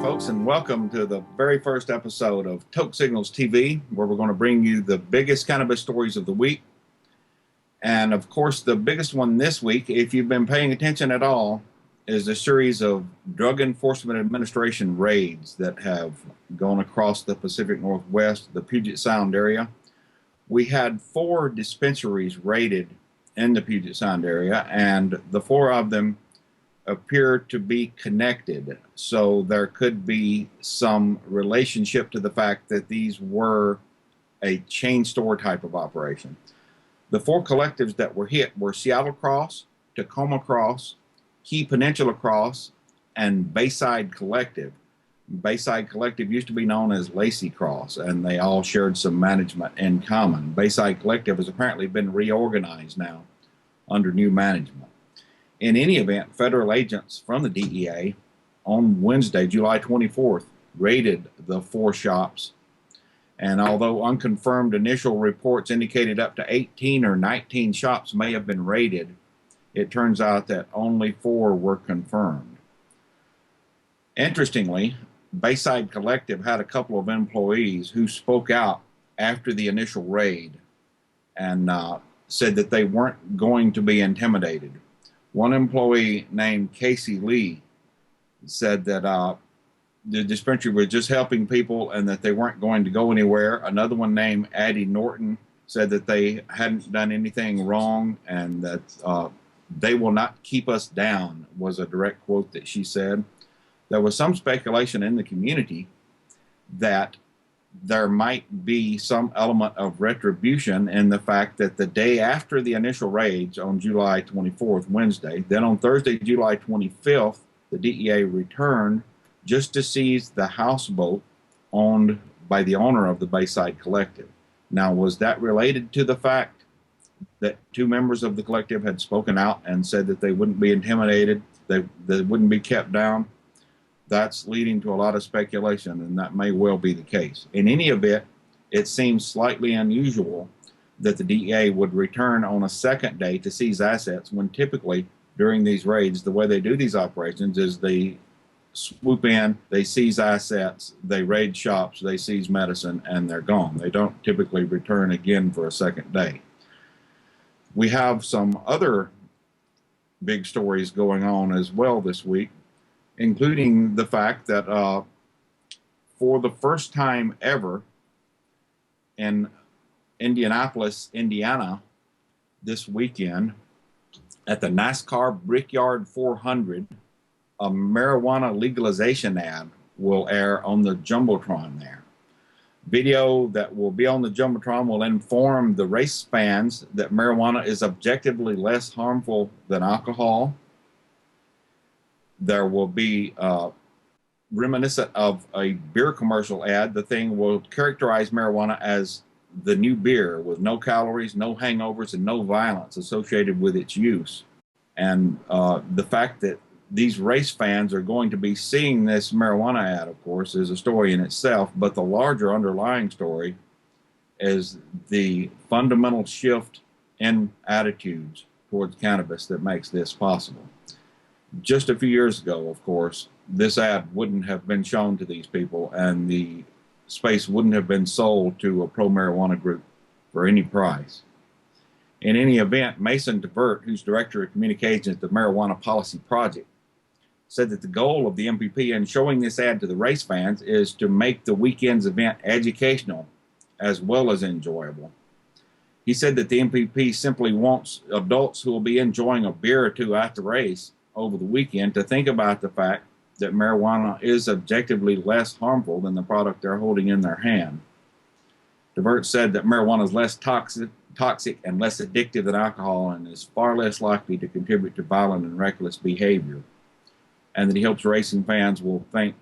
folks, and welcome to the very first episode of Toke Signals TV, where we're going to bring you the biggest cannabis stories of the week. And of course, the biggest one this week, if you've been paying attention at all, is a series of Drug Enforcement Administration raids that have gone across the Pacific Northwest, the Puget Sound area. We had 4 dispensaries raided in the Puget Sound area, and the 4 of them appear to be connected. So there could be some relationship to the fact that these were a chain store type of operation. The 4 collectives that were hit were Seattle Cross, Tacoma Cross, Key Peninsula Cross, and Bayside Collective. Bayside Collective used to be known as Lacey Cross, and they all shared some management in common. Bayside Collective has apparently been reorganized now under new management. In any event, federal agents from the DEA on Wednesday, July 24th, raided the 4 shops. And although unconfirmed initial reports indicated up to 18 or 19 shops may have been raided, it turns out that only 4 were confirmed. Interestingly, Bayside Collective had a couple of employees who spoke out after the initial raid and said that they weren't going to be intimidated. One employee named Casey Lee said that the dispensary was just helping people and that they weren't going to go anywhere. Another one named Addie Norton said that they hadn't done anything wrong and that they will not keep us down, was a direct quote that she said. There was some speculation in the community that there might be some element of retribution in the fact that the day after the initial raids on July 24th, Wednesday, then on Thursday, July 25th, the DEA returned just to seize the houseboat owned by the owner of the Bayside Collective. Now, was that related to the fact that 2 members of the collective had spoken out and said that they wouldn't be intimidated, they wouldn't be kept down? That's leading to a lot of speculation, and that may well be the case. In any event, it seems slightly unusual that the DEA would return on a second day to seize assets when typically during these raids, the way they do these operations is they swoop in, they seize assets, they raid shops, they seize medicine, and they're gone. They don't typically return again for a second day. We have some other big stories going on as well this week, including the fact that for the first time ever in Indianapolis, Indiana, this weekend, at the NASCAR Brickyard 400, a marijuana legalization ad will air on the Jumbotron there. Video that will be on the Jumbotron will inform the race fans that marijuana is objectively less harmful than alcohol. There will be reminiscent of a beer commercial ad. The thing will characterize marijuana as the new beer with no calories, no hangovers, and no violence associated with its use. And the fact that these race fans are going to be seeing this marijuana ad, of course, is a story in itself. But the larger underlying story is the fundamental shift in attitudes towards cannabis that makes this possible. Just a few years ago, of course, this ad wouldn't have been shown to these people, and the space wouldn't have been sold to a pro-marijuana group for any price. In any event, Mason DeVert, who's Director of Communications at the Marijuana Policy Project, said that the goal of the MPP in showing this ad to the race fans is to make the weekend's event educational as well as enjoyable. He said that the MPP simply wants adults who will be enjoying a beer or 2 at the race over the weekend to think about the fact that marijuana is objectively less harmful than the product they're holding in their hand. DeVert said that marijuana is less toxic and less addictive than alcohol and is far less likely to contribute to violent and reckless behavior, and that he hopes racing fans who think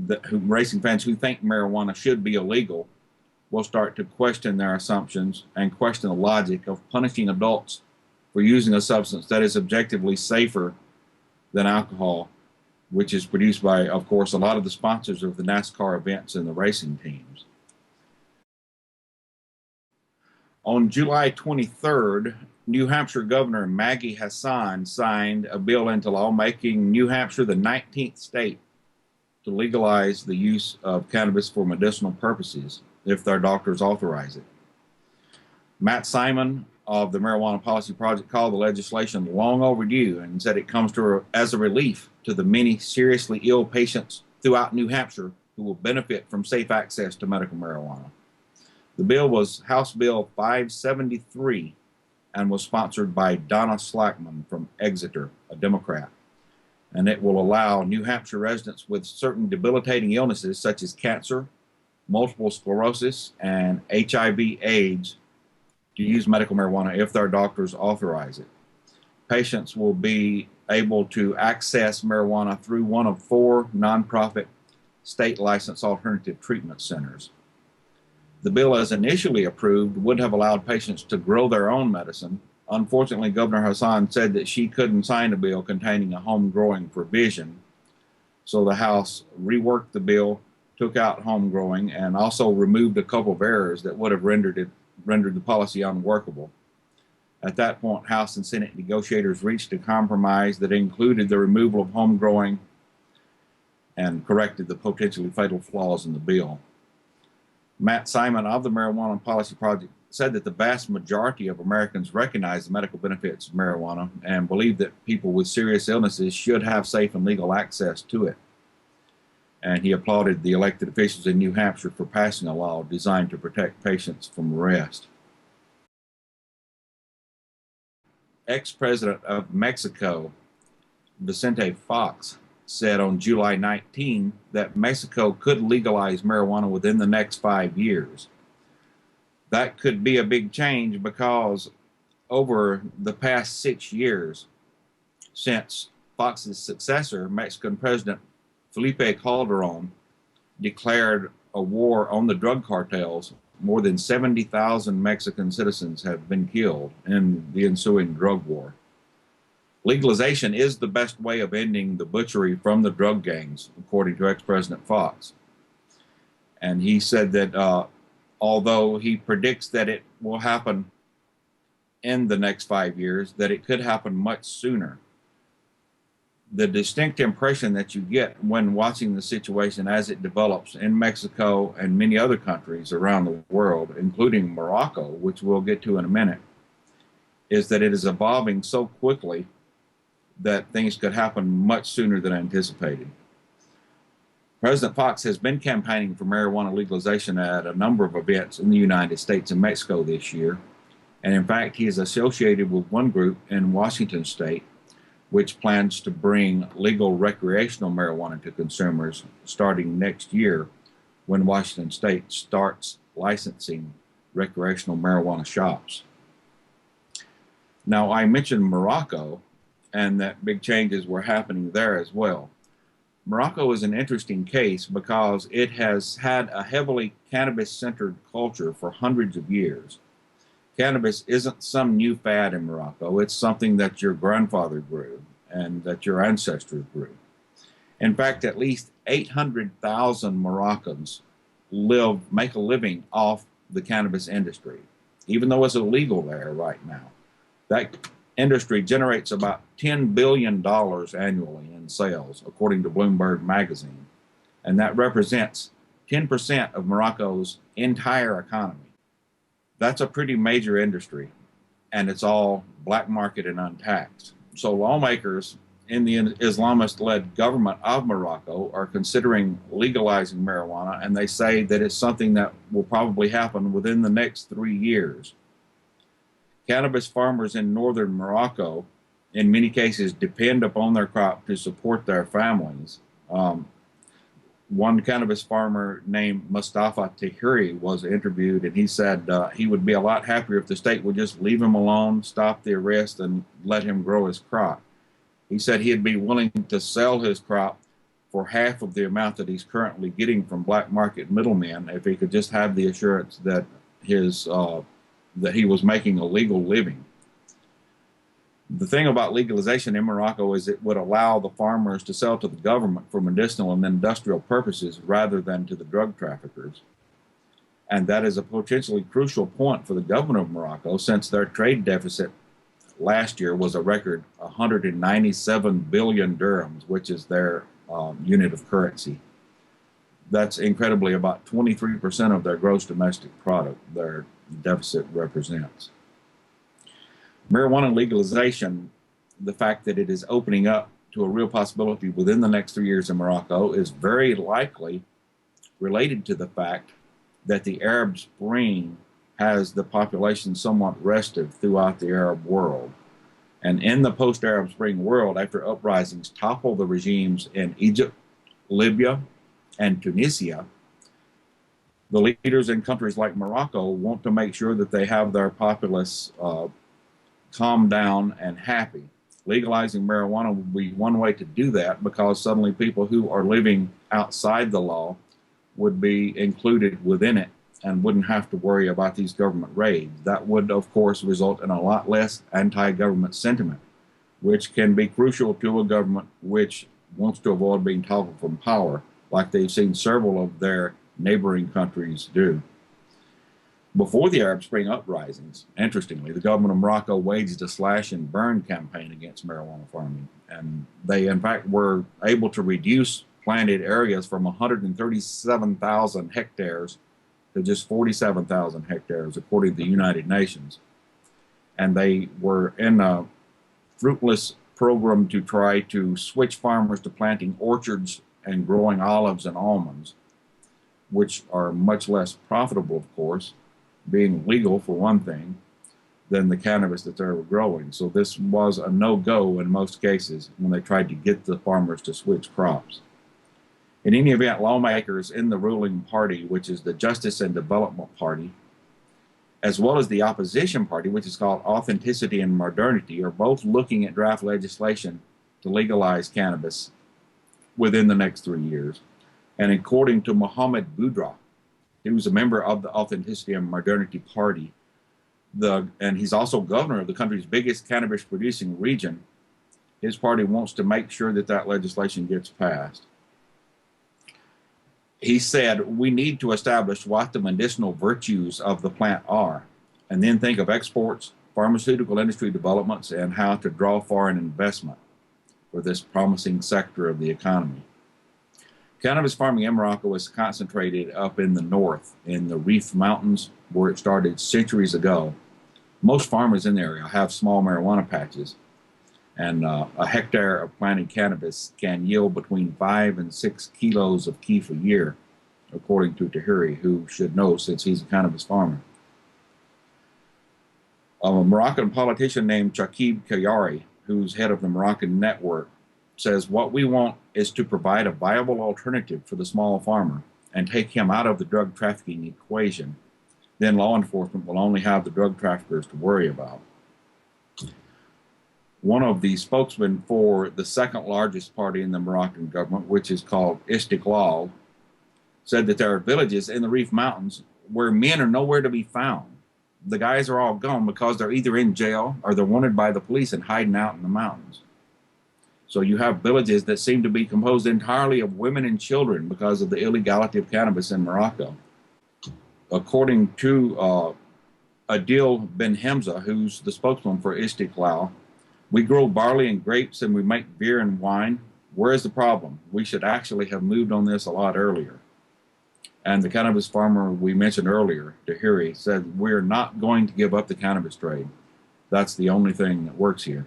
marijuana should be illegal will start to question their assumptions and question the logic of punishing adults for using a substance that is objectively safer than alcohol, which is produced by, of course, a lot of the sponsors of the NASCAR events and the racing teams. On July 23rd, New Hampshire Governor Maggie Hassan signed a bill into law making New Hampshire the 19th state to legalize the use of cannabis for medicinal purposes if their doctors authorize it. Matt Simon of the Marijuana Policy Project called the legislation long overdue and said it comes as a relief to the many seriously ill patients throughout New Hampshire who will benefit from safe access to medical marijuana. The bill was House Bill 573 and was sponsored by Donna Slackman from Exeter, a Democrat. And it will allow New Hampshire residents with certain debilitating illnesses such as cancer, multiple sclerosis, and HIV/AIDS to use medical marijuana if their doctors authorize it. Patients will be able to access marijuana through one of 4 nonprofit state licensed alternative treatment centers. The bill, as initially approved, would have allowed patients to grow their own medicine. Unfortunately, Governor Hassan said that she couldn't sign a bill containing a home growing provision. So the House reworked the bill, took out home growing, and also removed a couple of errors that would have rendered the policy unworkable. At that point, House and Senate negotiators reached a compromise that included the removal of home growing and corrected the potentially fatal flaws in the bill. Matt Simon of the Marijuana Policy Project said that the vast majority of Americans recognize the medical benefits of marijuana and believe that people with serious illnesses should have safe and legal access to it. And he applauded the elected officials in New Hampshire for passing a law designed to protect patients from arrest. Ex-President of Mexico, Vicente Fox, said on July 19 that Mexico could legalize marijuana within the next 5 years. That could be a big change because over the past 6 years, since Fox's successor, Mexican President Felipe Calderon, declared a war on the drug cartels, more than 70,000 Mexican citizens have been killed in the ensuing drug war. Legalization is the best way of ending the butchery from the drug gangs, according to ex-President Fox. And he said that although he predicts that it will happen in the next 5 years, that it could happen much sooner. The distinct impression that you get when watching the situation as it develops in Mexico and many other countries around the world, including Morocco, which we'll get to in a minute, is that it is evolving so quickly that things could happen much sooner than anticipated. President Fox has been campaigning for marijuana legalization at a number of events in the United States and Mexico this year. And in fact, he is associated with one group in Washington state which plans to bring legal recreational marijuana to consumers starting next year when Washington state starts licensing recreational marijuana shops. Now, I mentioned Morocco and that big changes were happening there as well. Morocco is an interesting case because it has had a heavily cannabis-centered culture for hundreds of years. Cannabis isn't some new fad in Morocco. It's something that your grandfather grew and that your ancestors grew. In fact, at least 800,000 Moroccans make a living off the cannabis industry, even though it's illegal there right now. That industry generates about $10 billion annually in sales, according to Bloomberg magazine, and that represents 10% of Morocco's entire economy. That's a pretty major industry, and it's all black market and untaxed. So lawmakers in the Islamist-led government of Morocco are considering legalizing marijuana, and they say that it's something that will probably happen within the next 3 years. Cannabis farmers in northern Morocco, in many cases, depend upon their crop to support their families. One cannabis farmer named Mustafa Tahiri was interviewed, and he said he would be a lot happier if the state would just leave him alone, stop the arrest, and let him grow his crop. He said he'd be willing to sell his crop for half of the amount that he's currently getting from black market middlemen if he could just have the assurance that that he was making a legal living. The thing about legalization in Morocco is it would allow the farmers to sell to the government for medicinal and industrial purposes rather than to the drug traffickers. And that is a potentially crucial point for the government of Morocco, since their trade deficit last year was a record 197 billion dirhams, which is their unit of currency. That's incredibly about 23% of their gross domestic product their deficit represents. Marijuana legalization, the fact that it is opening up to a real possibility within the next 3 years in Morocco, is very likely related to the fact that the Arab Spring has the population somewhat restive throughout the Arab world. And in the post-Arab Spring world, after uprisings topple the regimes in Egypt, Libya, and Tunisia, the leaders in countries like Morocco want to make sure that they have their populace calmed down and happy. Legalizing marijuana would be one way to do that, because suddenly people who are living outside the law would be included within it and wouldn't have to worry about these government raids. That would, of course, result in a lot less anti-government sentiment, which can be crucial to a government which wants to avoid being toppled from power, like they've seen several of their neighboring countries do. Before the Arab Spring uprisings, interestingly, the government of Morocco waged a slash and burn campaign against marijuana farming, and they, in fact, were able to reduce planted areas from 137,000 hectares to just 47,000 hectares, according to the United Nations. And they were in a fruitless program to try to switch farmers to planting orchards and growing olives and almonds, which are much less profitable, of course, being legal for one thing, than the cannabis that they were growing. So this was a no-go in most cases when they tried to get the farmers to switch crops. In any event, lawmakers in the ruling party, which is the Justice and Development Party, as well as the opposition party, which is called Authenticity and Modernity, are both looking at draft legislation to legalize cannabis within the next 3 years. And according to Mohamed Boudra, he was a member of the Authenticity and Modernity Party, and he's also governor of the country's biggest cannabis-producing region. His party wants to make sure that that legislation gets passed. He said, we need to establish what the medicinal virtues of the plant are, and then think of exports, pharmaceutical industry developments, and how to draw foreign investment for this promising sector of the economy. Cannabis farming in Morocco is concentrated up in the north, in the Rif Mountains, where it started centuries ago. Most farmers in the area have small marijuana patches, and a hectare of planted cannabis can yield between 5 and 6 kilos of kief a year, according to Tahiri, who should know since he's a cannabis farmer. A Moroccan politician named Chakib Kayari, who's head of the Moroccan network, says what we want is to provide a viable alternative for the small farmer and take him out of the drug trafficking equation. Then law enforcement will only have the drug traffickers to worry about. One of the spokesmen for the second largest party in the Moroccan government, which is called Istiklal, said that there are villages in the Rif Mountains where men are nowhere to be found. The guys are all gone because they're either in jail or they're wanted by the police and hiding out in the mountains. So you have villages that seem to be composed entirely of women and children because of the illegality of cannabis in Morocco. According to Adil Ben Hamza, who's the spokesman for Istiklal, we grow barley and grapes and we make beer and wine. Where is the problem? We should actually have moved on this a lot earlier. And the cannabis farmer we mentioned earlier, Tahiri, said, we're not going to give up the cannabis trade. That's the only thing that works here.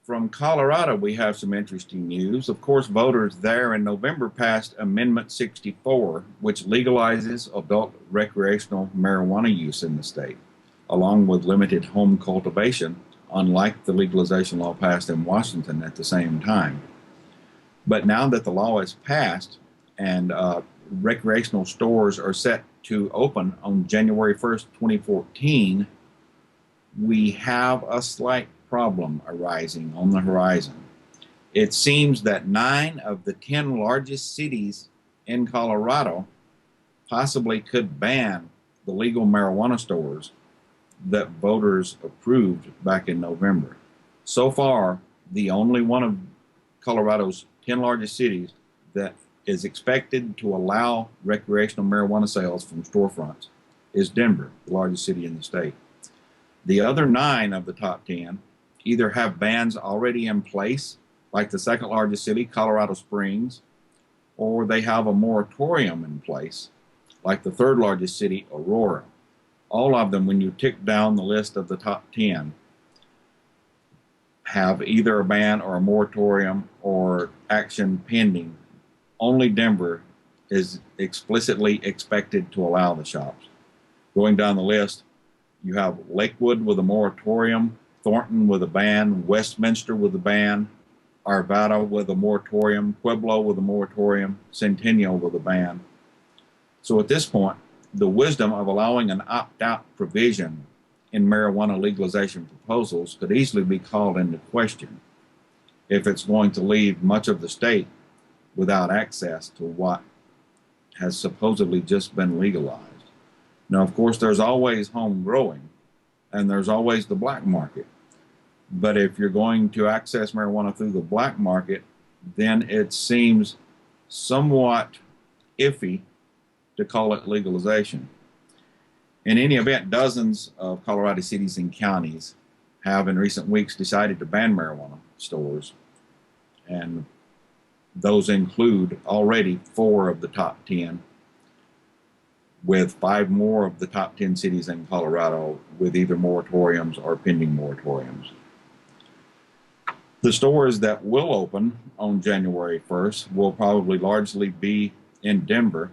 From Colorado, we have some interesting news. Of course, voters there in November passed Amendment 64, which legalizes adult recreational marijuana use in the state, along with limited home cultivation, unlike the legalization law passed in Washington at the same time. But now that the law is passed and recreational stores are set to open on January 1st, 2014, we have a slight problem arising on the horizon. It seems that 9 of the 10 largest cities in Colorado possibly could ban the legal marijuana stores that voters approved back in November. So far, the only one of Colorado's 10 largest cities that is expected to allow recreational marijuana sales from storefronts is Denver, the largest city in the state. The other 9 of the top 10 either have bans already in place, like the second largest city, Colorado Springs, or they have a moratorium in place, like the third largest city, Aurora. All of them, when you tick down the list of the top 10, have either a ban or a moratorium or action pending. Only Denver is explicitly expected to allow the shops. Going down the list, you have Lakewood with a moratorium, Thornton with a ban, Westminster with a ban, Arvada with a moratorium, Pueblo with a moratorium, Centennial with a ban. So at this point, the wisdom of allowing an opt-out provision in marijuana legalization proposals could easily be called into question if it's going to leave much of the state without access to what has supposedly just been legalized. Now, of course, there's always home growing and there's always the black market. But if you're going to access marijuana through the black market, then it seems somewhat iffy to call it legalization. In any event, dozens of Colorado cities and counties have in recent weeks decided to ban marijuana stores, and those include already 4 of the top 10, with 5 more of the top 10 cities in Colorado with either moratoriums or pending moratoriums. The stores that will open on January 1st will probably largely be in Denver,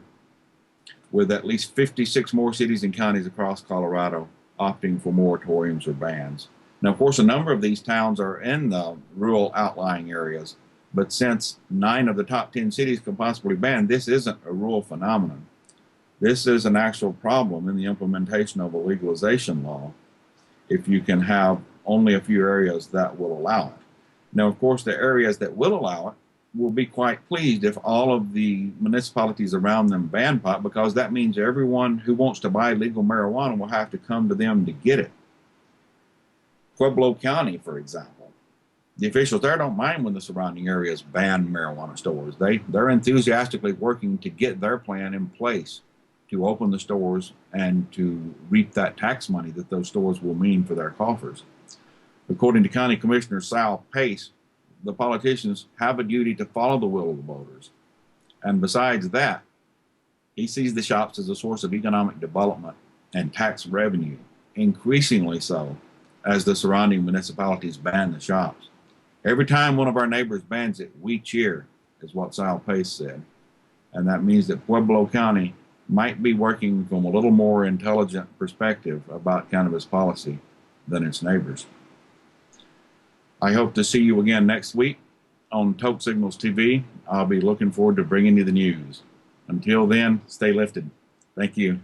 with at least 56 more cities and counties across Colorado opting for moratoriums or bans. Now, of course, a number of these towns are in the rural outlying areas, but since 9 of the top 10 cities can possibly ban, this isn't a rural phenomenon. This is an actual problem in the implementation of a legalization law if you can have only a few areas that will allow it. Now, of course, the areas that will allow it will be quite pleased if all of the municipalities around them ban pot, because that means everyone who wants to buy legal marijuana will have to come to them to get it. Pueblo County, for example, the officials there don't mind when the surrounding areas ban marijuana stores. They're enthusiastically working to get their plan in place to open the stores and to reap that tax money that those stores will mean for their coffers. According to County Commissioner Sal Pace, the politicians have a duty to follow the will of the voters. And besides that, he sees the shops as a source of economic development and tax revenue, increasingly so as the surrounding municipalities ban the shops. Every time one of our neighbors bans it, we cheer, is what Sal Pace said. And that means that Pueblo County might be working from a little more intelligent perspective about cannabis policy than its neighbors. I hope to see you again next week on Toke Signals TV. I'll be looking forward to bringing you the news. Until then, stay lifted. Thank you.